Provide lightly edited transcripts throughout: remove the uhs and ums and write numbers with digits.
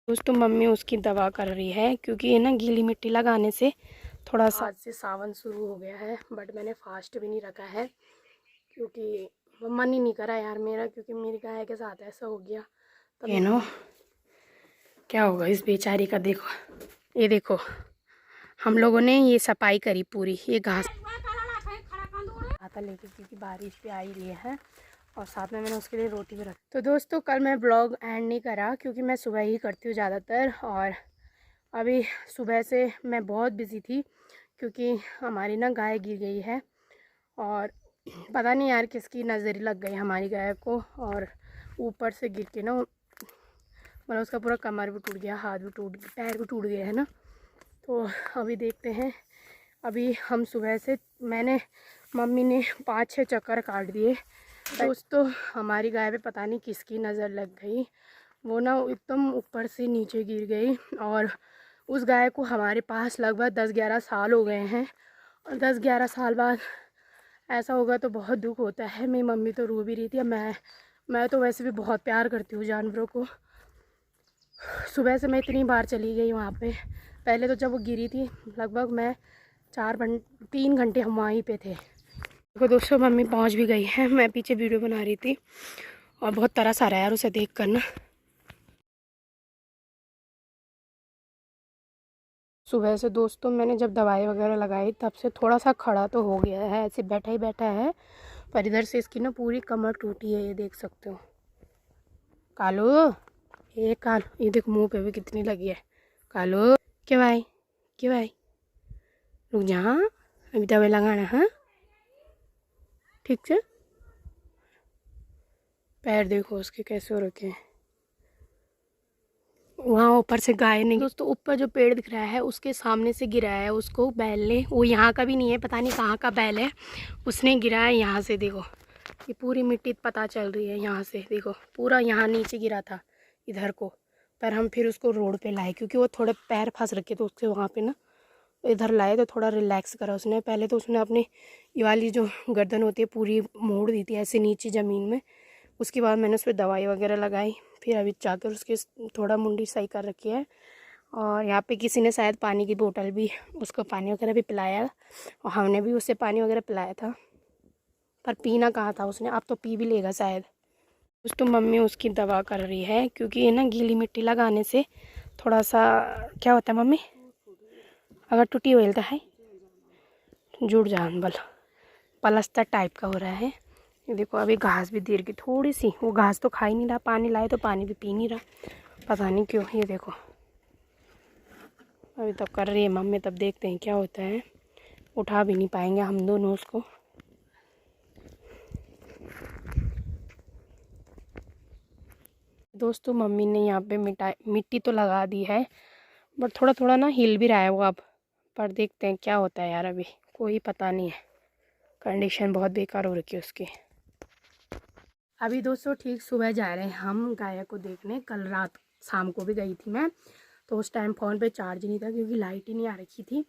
दोस्तों मम्मी उसकी दवा कर रही है क्योंकि ये ना गीली मिट्टी लगाने से थोड़ा सा आज से सावन शुरू हो गया है। बट मैंने फास्ट भी नहीं रखा है क्योंकि मन ही नहीं करा यार मेरा, क्योंकि मेरी गाय के साथ ऐसा हो गया। तो ये नो क्या होगा इस बेचारी का। देखो ये देखो, हम लोगों ने ये सफाई करी पूरी, ये घास आता लेके क्योंकि बारिश भी आ ही रही है और साथ में मैंने उसके लिए रोटी भी रखी। तो दोस्तों कल मैं ब्लॉग एंड नहीं करा क्योंकि मैं सुबह ही करती हूँ ज़्यादातर, और अभी सुबह से मैं बहुत बिज़ी थी क्योंकि हमारी ना गाय गिर गई है और पता नहीं यार किसकी नज़र लग गई हमारी गाय को, और ऊपर से गिर के ना मतलब उसका पूरा कमर भी टूट गया, हाथ भी टूट, पैर भी टूट गया है ना। तो अभी देखते हैं। अभी हम सुबह से मम्मी ने 5-6 चक्कर काट दिए। दोस्तों हमारी गाय पे पता नहीं किसकी नज़र लग गई, वो ना एकदम ऊपर से नीचे गिर गई। और उस गाय को हमारे पास लगभग 10-11 साल हो गए हैं, और 10-11 साल बाद ऐसा होगा तो बहुत दुख होता है। मेरी मम्मी तो रो भी रही थी। मैं तो वैसे भी बहुत प्यार करती हूँ जानवरों को। सुबह से मैं इतनी बार चली गई वहाँ पे। पहले तो जब वो गिरी थी लगभग मैं 3 घंटे हम वहीं पे थे। देखो दोस्तों मम्मी पहुँच भी गई है। मैं पीछे वीडियो बना रही थी और बहुत तरस आ रहा है यार उसे देख कर ना। सुबह से दोस्तों मैंने जब दवाई वगैरह लगाई तब से थोड़ा सा खड़ा तो हो गया है, ऐसे बैठा ही बैठा है। पर इधर से इसकी ना पूरी कमर टूटी है, ये देख सकते हो। कालो ये कालो, ये देखो मुंह पे भी कितनी लगी है। कालो क्या भाई, क्या भाई रुक जा, हाँ अभी दवाई लगाना। हाँ ठीक से। पैर देखो उसके कैसे हो रखे हैं। वहाँ ऊपर से गाय नहीं दोस्तों, ऊपर जो पेड़ दिख रहा है उसके सामने से गिरा है उसको बैल ने। वो यहाँ का भी नहीं है, पता नहीं कहाँ का बैल है, उसने गिरा है यहाँ से। देखो ये पूरी मिट्टी पता चल रही है यहाँ से, देखो पूरा यहाँ नीचे गिरा था इधर को। पर हम फिर उसको रोड पे लाए क्योंकि वो थोड़े पैर फंस रखे थे उसके वहाँ पे ना, इधर लाए तो थोड़ा रिलैक्स करा उसने। पहले तो उसने अपनी ये वाली जो गर्दन होती है पूरी मोड़ दी थी ऐसे नीचे ज़मीन में। उसके बाद मैंने उस पर दवाई वगैरह लगाई, फिर अभी जाकर उसके थोड़ा मुंडी सही कर रखी है। और यहाँ पे किसी ने शायद पानी की बोतल भी, उसको पानी वगैरह भी पिलाया, और हमने भी उसे पानी वगैरह पिलाया था, पर पीना कहाँ था उसने। अब तो पी भी लेगा शायद। दोस्तों मम्मी उसकी दवा कर रही है क्योंकि ये ना गीली मिट्टी लगाने से थोड़ा सा क्या होता है मम्मी, अगर टूटी हुई तो है जुड़ जान बल पलस्तर टाइप का हो रहा है। ये देखो अभी घास भी दे रही थोड़ी सी, वो घास तो खा ही नहीं रहा, पानी लाए तो पानी भी पी नहीं रहा, पता नहीं क्यों। ये देखो अभी तब कर रही है मम्मी, तब देखते हैं क्या होता है। उठा भी नहीं पाएंगे हम दोनों उसको। दोस्तों मम्मी ने यहाँ पे मिट्टी तो लगा दी है, बट थोड़ा थोड़ा ना हिल भी रहा है वो अब। पर देखते हैं क्या होता है यार, अभी कोई पता नहीं है। कंडीशन बहुत बेकार हो रखी है उसकी। अभी दोस्तों ठीक सुबह जा रहे हैं हम गाय को देखने। कल रात शाम को भी गई थी मैं, तो उस टाइम फ़ोन पे चार्ज नहीं था क्योंकि लाइट ही नहीं आ रखी थी।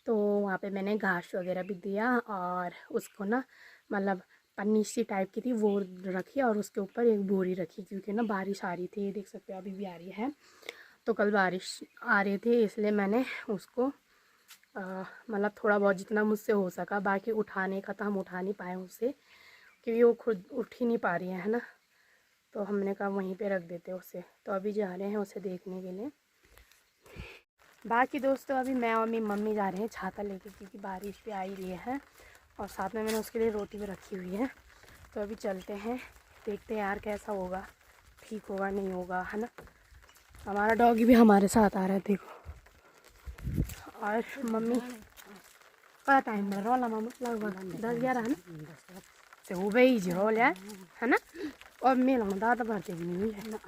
तो वहाँ पे मैंने घास वगैरह भी दिया और उसको ना मतलब पन्नी सी टाइप की थी वो रखी, और उसके ऊपर एक बोरी रखी क्योंकि ना बारिश आ रही थी। ये देख सकते हो अभी भी आ रही है। तो कल बारिश आ रही थी इसलिए मैंने उसको मतलब थोड़ा बहुत जितना मुझसे हो सका, बाकी उठाने का तो हम उठा नहीं पाए उससे क्योंकि वो खुद उठ ही नहीं पा रही है ना। तो हमने कहा वहीं पे रख देते उसे। तो अभी जा रहे हैं उसे देखने के लिए। बाकी दोस्तों अभी मैं और मेरी मम्मी जा रहे हैं छाता लेके क्योंकि बारिश भी आ ही रही है, और साथ में मैंने उसके लिए रोटी भी रखी हुई है। तो अभी चलते हैं, देखते हैं यार कैसा होगा, ठीक होगा नहीं होगा, है ना। हमारा डॉगी भी हमारे साथ आ रहा है देखो। और मम्मी बड़ा टाइम लग रहा मम्मा, लगभग 10-11 है ना, से हो गई जो लिया है ना। और मेला में दादा भरते भी नहीं है।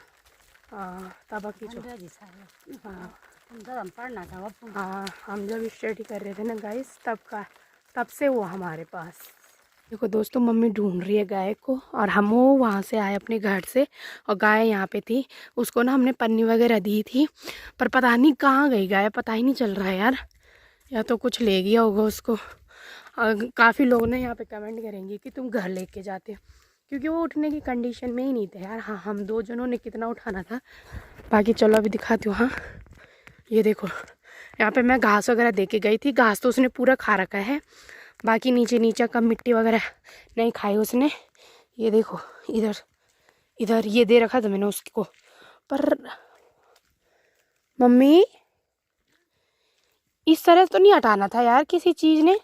हाँ तब की जो हाँ हम जब स्टडी कर रहे थे ना गाइस तब से वो हमारे पास। देखो दोस्तों मम्मी ढूंढ रही है गाय को, और हम वो वहाँ से आए अपने घर से, और गाय यहाँ पे थी। उसको ना हमने पन्नी वगैरह दी थी, पर पता नहीं कहाँ गई गाय, पता ही नहीं चल रहा है यार। या तो कुछ ले गया होगा उसको। काफ़ी लोग ने यहाँ पे कमेंट करेंगे कि तुम घर लेके जाते हो, क्योंकि वो उठने की कंडीशन में ही नहीं थे यार। हाँ, हम 2 जनों ने कितना उठाना था। बाकी चलो अभी दिखाती हूँ। हाँ, ये देखो, यहाँ पे मैं घास वगैरह दे के गई थी। घास तो उसने पूरा खा रखा है, बाकी नीचे नीचे का मिट्टी वगैरह नहीं खाई उसने। ये देखो, इधर इधर ये दे रखा था मैंने उसको। पर मम्मी, इस तरह तो नहीं हटाना था यार किसी चीज़ ने।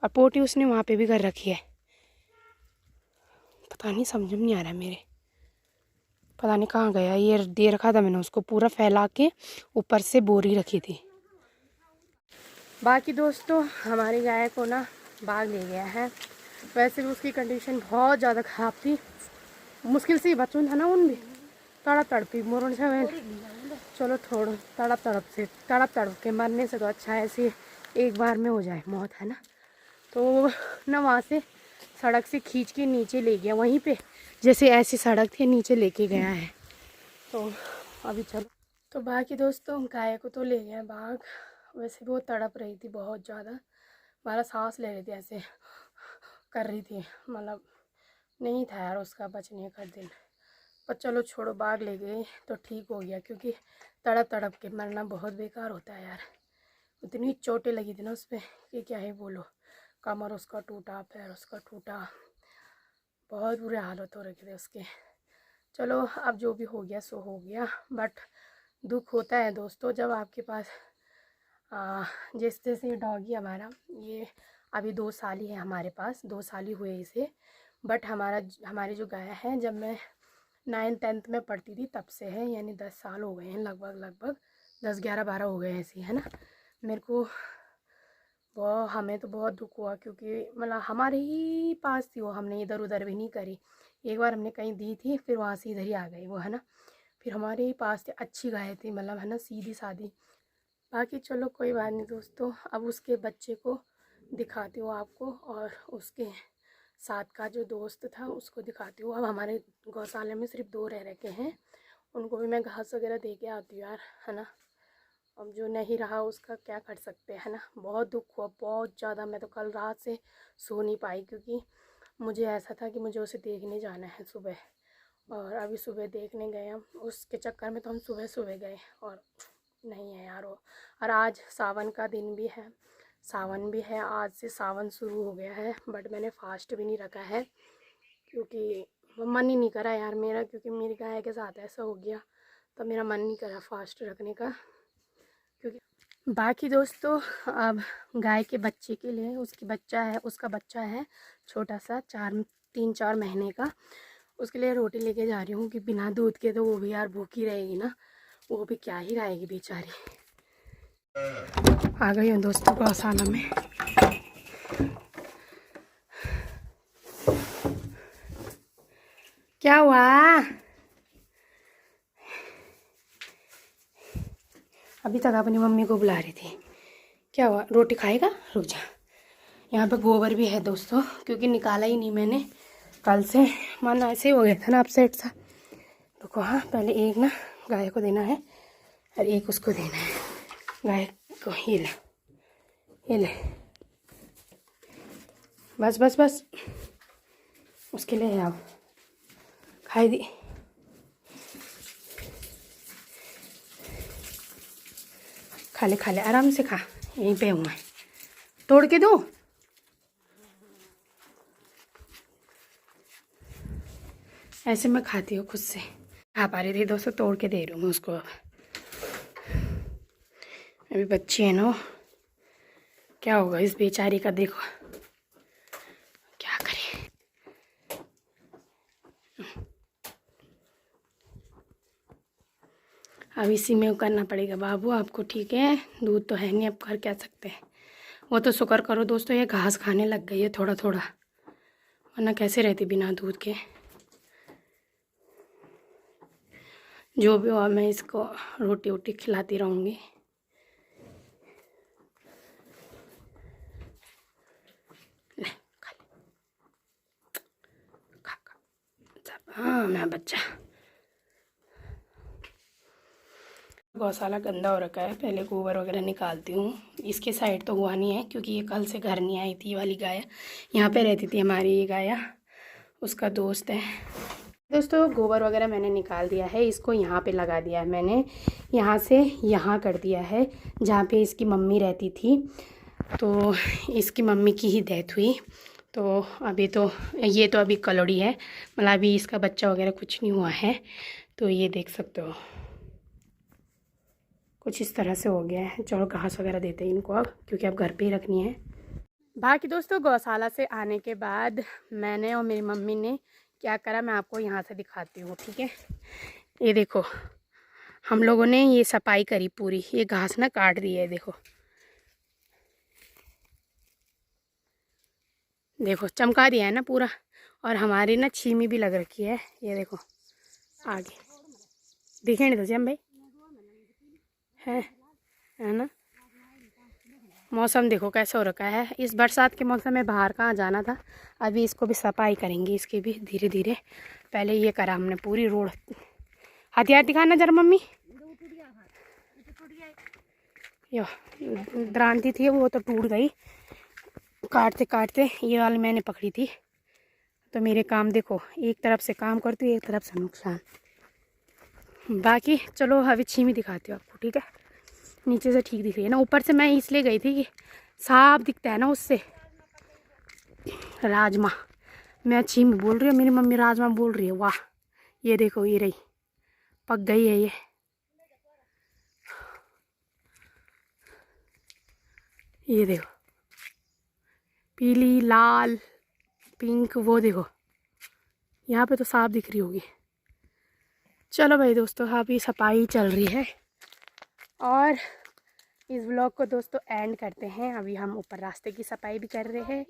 और पोटी उसने वहाँ पे भी कर रखी है। पता नहीं, समझ में नहीं आ रहा मेरे। पता नहीं कहाँ गया। ये दे रखा था मैंने उसको पूरा फैला के, ऊपर से बोरी रखी थी। बाकी दोस्तों, हमारी गाय को ना भाग ले गया है। वैसे भी उसकी कंडीशन बहुत ज़्यादा ख़राब थी। मुश्किल से बचून था ना, उन भी तड़प तड़पी मोरण से। चलो थोड़ा तड़प तड़प के मरने से तो अच्छा है ऐसे एक बार में हो जाए मौत, है ना। तो ना वहाँ से सड़क से खींच के नीचे ले गया, वहीं पे जैसे ऐसी सड़क थी नीचे लेके गया है। तो अभी चलो। तो बाकी दोस्तों, गाय को तो ले गया बाघ। वैसे वो तड़प रही थी बहुत ज़्यादा, हमारा सांस ले रही थी, ऐसे कर रही थी। मतलब नहीं था यार उसका बचने का दिन। पर चलो छोड़ो, बाघ ले गए तो ठीक हो गया, क्योंकि तड़प तड़प के मरना बहुत बेकार होता है यार। इतनी चोटें लगी थी ना उस पर कि क्या ही बोलो। कमर उसका टूटा, पैर उसका टूटा, बहुत बुरे हालत हो रखे थे उसके। चलो अब जो भी हो गया सो हो गया। बट दुख होता है दोस्तों जब आपके पास जैसे ये डॉगी हमारा, ये अभी 2 साल ही है हमारे पास, 2 साल ही हुए इसे। बट हमारी जो गाय है, जब मैं 9th-10th में पढ़ती थी तब से है, यानी 10 साल हो गए हैं लगभग 10, 11, 12 हो गए हैं ऐसे, है ना। मेरे को हमें तो बहुत दुख हुआ, क्योंकि मतलब हमारे ही पास थी वो, हमने इधर उधर भी नहीं करी। एक बार हमने कहीं दी थी, फिर वहाँ से इधर ही आ गई वो, है ना। फिर हमारे ही पास थी, अच्छी गाय थी, मतलब है ना, सीधी सादी। बाकी चलो कोई बात नहीं दोस्तों, अब उसके बच्चे को दिखाती हूँ आपको, और उसके साथ का जो दोस्त था उसको दिखाती हूँ। अब हमारे गौशाले में सिर्फ 2 रह रखे हैं, उनको भी मैं घास वगैरह दे के आती हूँ यार, है ना। अब जो नहीं रहा उसका क्या कर सकते हैं ना। बहुत दुख हुआ, बहुत ज़्यादा। मैं तो कल रात से सो नहीं पाई, क्योंकि मुझे ऐसा था कि मुझे उसे देखने जाना है सुबह। और अभी सुबह देखने गए हम, उसके चक्कर में तो हम सुबह सुबह गए, और नहीं है यार वो। और आज सावन का दिन भी है, सावन भी है, आज से सावन शुरू हो गया है। बट मैंने फास्ट भी नहीं रखा है, क्योंकि मन ही नहीं करा यार मेरा, क्योंकि मेरी गाय के साथ ऐसा हो गया तो मेरा मन नहीं करा फास्ट रखने का। क्योंकि बाकी दोस्तों, अब गाय के बच्चे के लिए, उसका बच्चा है छोटा सा, 3-4 महीने का। उसके लिए रोटी लेके जा रही हूँ कि बिना दूध के तो वो भी यार भूखी रहेगी ना, वो भी क्या ही खाएगी बेचारी। आ गई हूँ दोस्तों गौशाला में। क्या हुआ? अभी तक अपनी मम्मी को बुला रही थी। क्या हुआ? रोटी खाएगा? रुक जा। यहाँ पे गोबर भी है दोस्तों, क्योंकि निकाला ही नहीं मैंने कल से, मन ऐसे ही हो गया था ना अपसेट सा। रुको, हाँ पहले एक ना गाय को देना है और एक उसको देना है। गाय को ये ले, ये ले, बस बस बस, उसके लिए आओ, खाई दी। खा ले आराम से खा, यहीं पे हूँ मैं, तोड़ के दूँ? ऐसे मैं खाती हूँ खुद से, खा पा रही थी दोस्तों, तोड़ के दे रही हूँ मैं उसको। अब अभी बच्ची है ना, क्या होगा इस बेचारी का, देखो क्या करे। अब इसी में करना पड़ेगा बाबू आपको, ठीक है। दूध तो है नहीं, अब कर क्या सकते हैं। वो तो शुक्र करो दोस्तों ये घास खाने लग गई है थोड़ा थोड़ा, वरना कैसे रहती बिना दूध के। जो भी हो, मैं इसको रोटी वोटी खिलाती रहूँगी। ले खा ले, खा खा। हाँ मैं बच्चा। गौशाला गंदा हो रखा है, पहले गोबर वगैरह निकालती हूँ। इसके साइड तो हुआ नहीं है, क्योंकि ये कल से घर नहीं आई थी। ये वाली गाय यहाँ पे रहती थी हमारी, ये गाय उसका दोस्त है। दोस्तों गोबर वगैरह मैंने निकाल दिया है, इसको यहाँ पे लगा दिया है मैंने, यहाँ से यहाँ कर दिया है जहाँ पे इसकी मम्मी रहती थी। तो इसकी मम्मी की ही डेथ हुई, तो अभी तो ये तो अभी कलोड़ी है, मतलब अभी इसका बच्चा वगैरह कुछ नहीं हुआ है। तो ये देख सकते हो कुछ इस तरह से हो गया है। चलो घास वगैरह देते हैं इनको अब, क्योंकि अब घर पे ही रखनी है। बाकी दोस्तों गौशाला से आने के बाद मैंने और मेरी मम्मी ने क्या करा मैं आपको यहाँ से दिखाती हूँ, ठीक है। ये देखो हम लोगों ने ये सफाई करी पूरी, ये घास ना काट दी है, देखो देखो चमका दिया है ना पूरा। और हमारी ना छीमी भी लग रखी है, ये देखो आगे दिखे नहीं तो हम भाई है ना। मौसम देखो कैसे हो रखा है, इस बरसात के मौसम में बाहर कहाँ जाना था। अभी इसको भी सफाई करेंगे, इसकी भी धीरे धीरे। पहले ये करा हमने पूरी रोड। हथियार दिखाना जरा मम्मी। यो द्रांति थी वो तो टूट गई काटते काटते, ये वाली मैंने पकड़ी थी। तो मेरे काम देखो, एक तरफ से काम करती हूँ एक तरफ से नुकसान। बाकी चलो अभी छीमी दिखाती हूँ आपको, ठीक है। नीचे से ठीक दिख रही है ना, ऊपर से मैं इसलिए गई थी कि साफ दिखता है ना उससे। राजमा, मैं छीमी बोल रही हूँ, मेरी मम्मी राजमा बोल रही है। वाह ये देखो ये रही, पक गई है ये देखो पीली लाल पिंक, वो देखो यहाँ पे तो साफ दिख रही होगी। चलो भाई दोस्तों अभी सफाई चल रही है और इस ब्लॉग को दोस्तों एंड करते हैं। अभी हम ऊपर रास्ते की सफाई भी कर रहे हैं,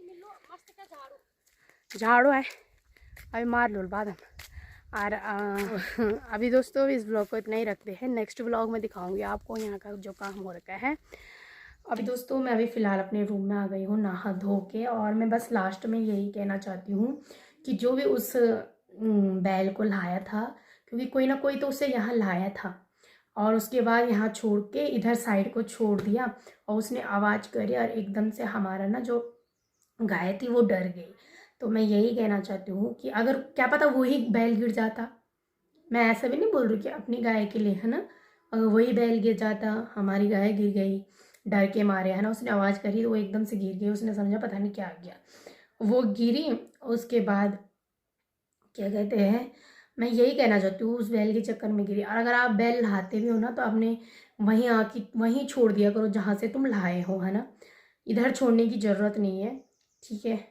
झाड़ू है अभी मार लो बाद हम। और अभी दोस्तों इस ब्लॉग को इतना ही रखते हैं, नेक्स्ट ब्लॉग में दिखाऊंगी आपको यहाँ का जो काम हो रखा है। अभी दोस्तों मैं अभी फ़िलहाल अपने रूम में आ गई हूँ नहा धो के, और मैं बस लास्ट में यही कहना चाहती हूँ कि जो भी उस बैल को लाया था, क्योंकि कोई ना कोई तो उसे यहाँ लाया था और उसके बाद यहाँ छोड़ के इधर साइड को छोड़ दिया, और उसने आवाज़ करी और एकदम से हमारा ना जो गाय थी वो डर गई। तो मैं यही कहना चाहती हूँ कि अगर क्या पता वही बैल गिर जाता, मैं ऐसा भी नहीं बोल रही कि अपनी गाय के लिए है ना, अगर वही बैल गिर जाता, हमारी गाय गिर गई डर के मारे है ना, उसने आवाज़ करी तो वो एकदम से गिर गई, उसने समझा पता नहीं क्या आ गया, वो गिरी। उसके बाद क्या कहते हैं, मैं यही कहना चाहती हूँ उस बैल के चक्कर में गिरी। और अगर आप बैल लाते भी हो ना तो आपने वहीं आके वहीं छोड़ दिया करो जहाँ से तुम लाए हो, है ना, इधर छोड़ने की ज़रूरत नहीं है, ठीक है।